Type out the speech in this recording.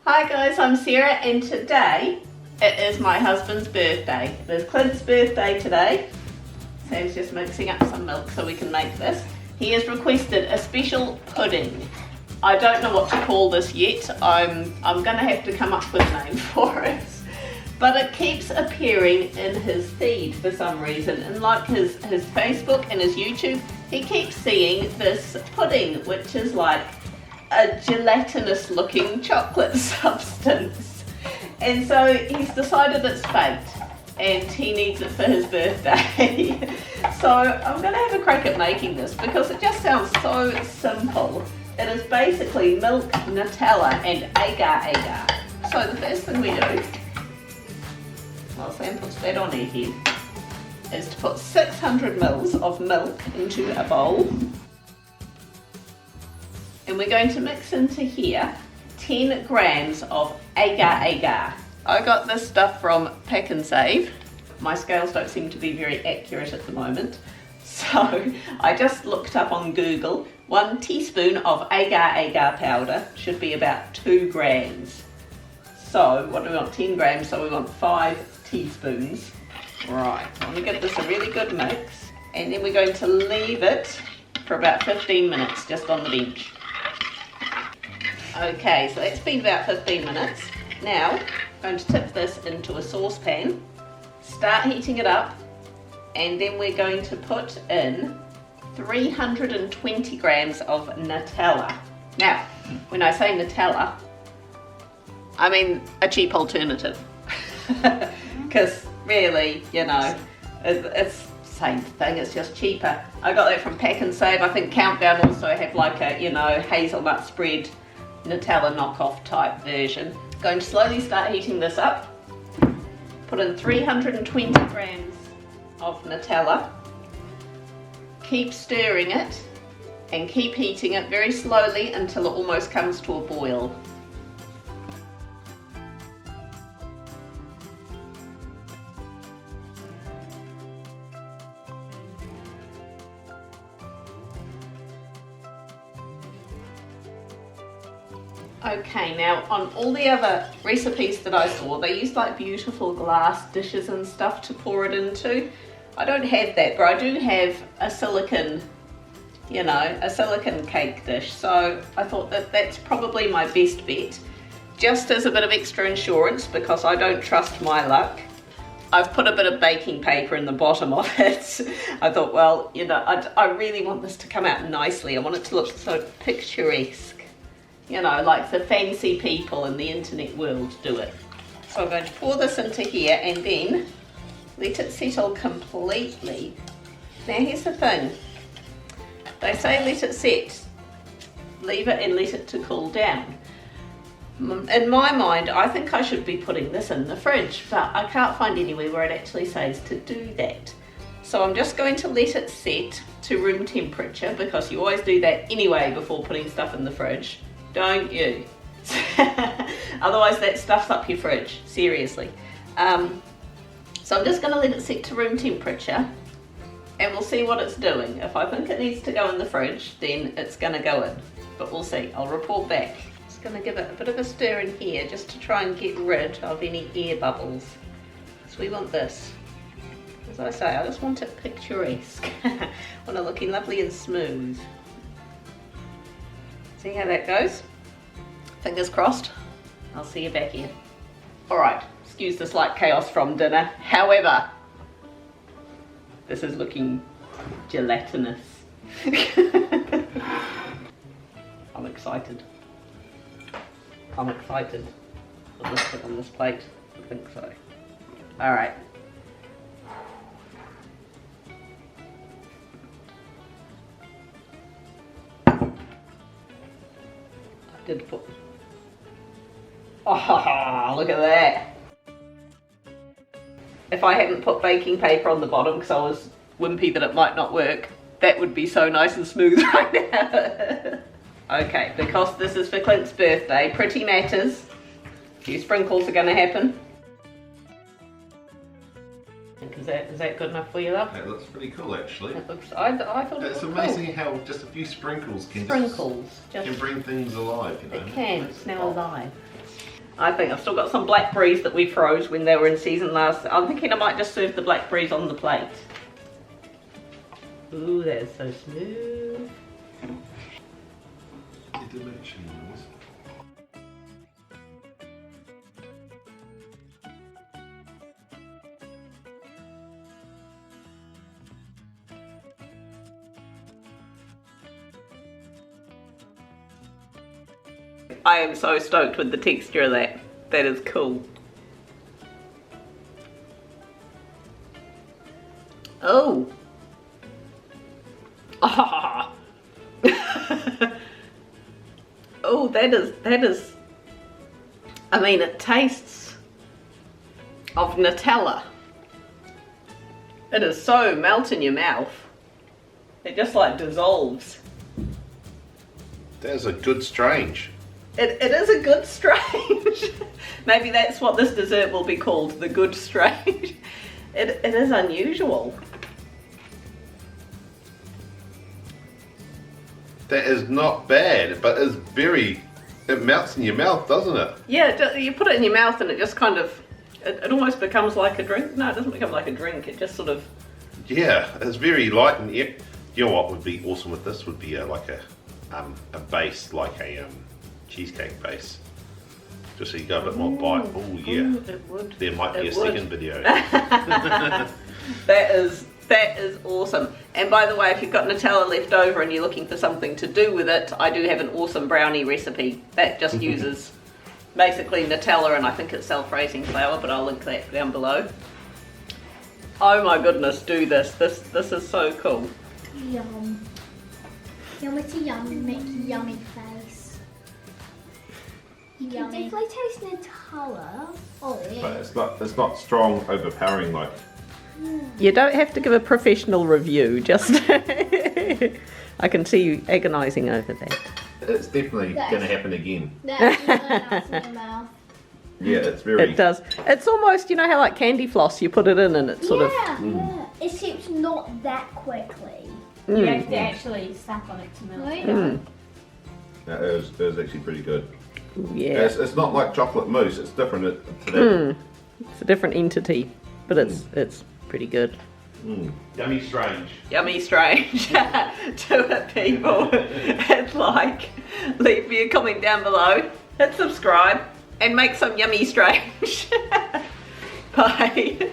Hi guys, I'm Sarah and today it is my husband's birthday. It is Clint's birthday today. Sam's just mixing up some milk so we can make this. He has requested a special pudding. I don't know what to call this yet. I'm gonna have to come up with a name for it. But it keeps appearing in his feed for some reason. And like his Facebook and his YouTube, he keeps seeing this pudding, which is like a gelatinous looking chocolate substance. And so he's decided it's fate and he needs it for his birthday. So I'm gonna have a crack at making this because it just sounds so simple. It is basically milk, Nutella and Agar Agar. So the first thing we do, while Sam puts that on her head, is to put 600 mils of milk into a bowl. And we're going to mix into here 10 grams of Agar Agar. I got this stuff from Pack and Save. My scales don't seem to be very accurate at the moment. So I just looked up on Google, 1 teaspoon of Agar Agar powder should be about 2 grams. So what do we want? 10 grams, so we want 5 teaspoons. Right, I'm going to give this a really good mix and then we're going to leave it for about 15 minutes just on the bench. Okay, so that's been about 15 minutes. Now, I'm going to tip this into a saucepan, start heating it up, and then we're going to put in 320 grams of Nutella. Now, when I say Nutella, I mean a cheap alternative. Because really, you know, it's the same thing, it's just cheaper. I got that from Pack and Save. I think Countdown also have like a, you know, hazelnut spread Nutella knockoff type version. Going to slowly start heating this up. Put in 320 grams of Nutella. Keep stirring it and keep heating it very slowly until it almost comes to a boil. Okay, now on all the other recipes that I saw, they used like beautiful glass dishes and stuff to pour it into. I don't have that, but I do have a silicone, you know, a silicone cake dish. So I thought that that's probably my best bet. Just as a bit of extra insurance, because I don't trust my luck, I've put a bit of baking paper in the bottom of it. I thought, well, you know, I really want this to come out nicely. I want it to look so picturesque. You know, like the fancy people in the internet world do it. So I'm going to pour this into here and then let it settle completely. Now here's the thing. They say let it set. Leave it and let it to cool down. In my mind, I think I should be putting this in the fridge, but I can't find anywhere where it actually says to do that. So I'm just going to let it set to room temperature because you always do that anyway before putting stuff in the fridge. Don't you? Otherwise that stuffs up your fridge, seriously. So I'm just going to let it set to room temperature and we'll see what it's doing. If I think it needs to go in the fridge, then it's going to go in. But we'll see, I'll report back. Just going to give it a bit of a stir in here just to try and get rid of any air bubbles. So we want this. As I say, I just want it picturesque. I want it looking lovely and smooth. See how that goes? Fingers crossed. I'll see you back here. Alright, excuse the slight chaos from dinner. However, this is looking gelatinous. I'm excited. I'm excited. Will this fit on this plate? I think so. Alright. Did put. Oh, look at that. If I hadn't put baking paper on the bottom because I was wimpy that it might not work, that would be so nice and smooth right now. Okay, because this is for Clint's birthday, pretty matters. A few sprinkles are going to happen. Is that good enough for you, love? That looks pretty cool, actually. It looks, I thought it It's was amazing cool. how just a few sprinkles can Sprinkles can bring things alive, you know. It can, smell alive. I think I've still got some blackberries that we froze when they were in season last. I'm thinking I might just serve the blackberries on the plate. Ooh, that is so smooth. I am so stoked with the texture of that. That is cool. Oh. Ah. Oh, that is, I mean, it tastes of Nutella. It is so melt in your mouth. It just like dissolves. That is a good strange. It is a good strange. Maybe that's what this dessert will be called, the good strange. It is unusual. That is not bad, but it's very, it melts in your mouth, doesn't it? Yeah, you put it in your mouth and it just kind of, it almost becomes like a drink. No, it doesn't become like a drink, it just sort of... Yeah, it's very light and you know what would be awesome with this would be like a base, like a cheesecake base. Just so you go a bit more bite. Oh yeah, Ooh, it would. There might be a would. second video. That is awesome. And by the way, if you've got Nutella left over and you're looking for something to do with it, I do have an awesome brownie recipe that just uses basically Nutella and I think it's self-raising flour, but I'll link that down below. Oh my goodness, do this. This is so cool. Yum. Yum, it's a yum, make a yummy face. You can definitely taste Nutella. Oh yeah. But it's not strong, overpowering like. You don't have to give a professional review, just I can see you agonising over that. It's definitely going to happen again. That's really nice in your mouth. Yeah, it's very. It does. It's almost, you know how like candy floss, you put it in and it's sort of... Yeah, except not that quickly. You have to actually suck on it to melt. Mm. It was actually pretty good. Yeah. It's not like chocolate mousse. It's different to that. It's a different entity, but it's pretty good. Yummy strange. Yummy strange. Do it, people. And like, leave me a comment down below, hit subscribe, and make some yummy strange. Bye.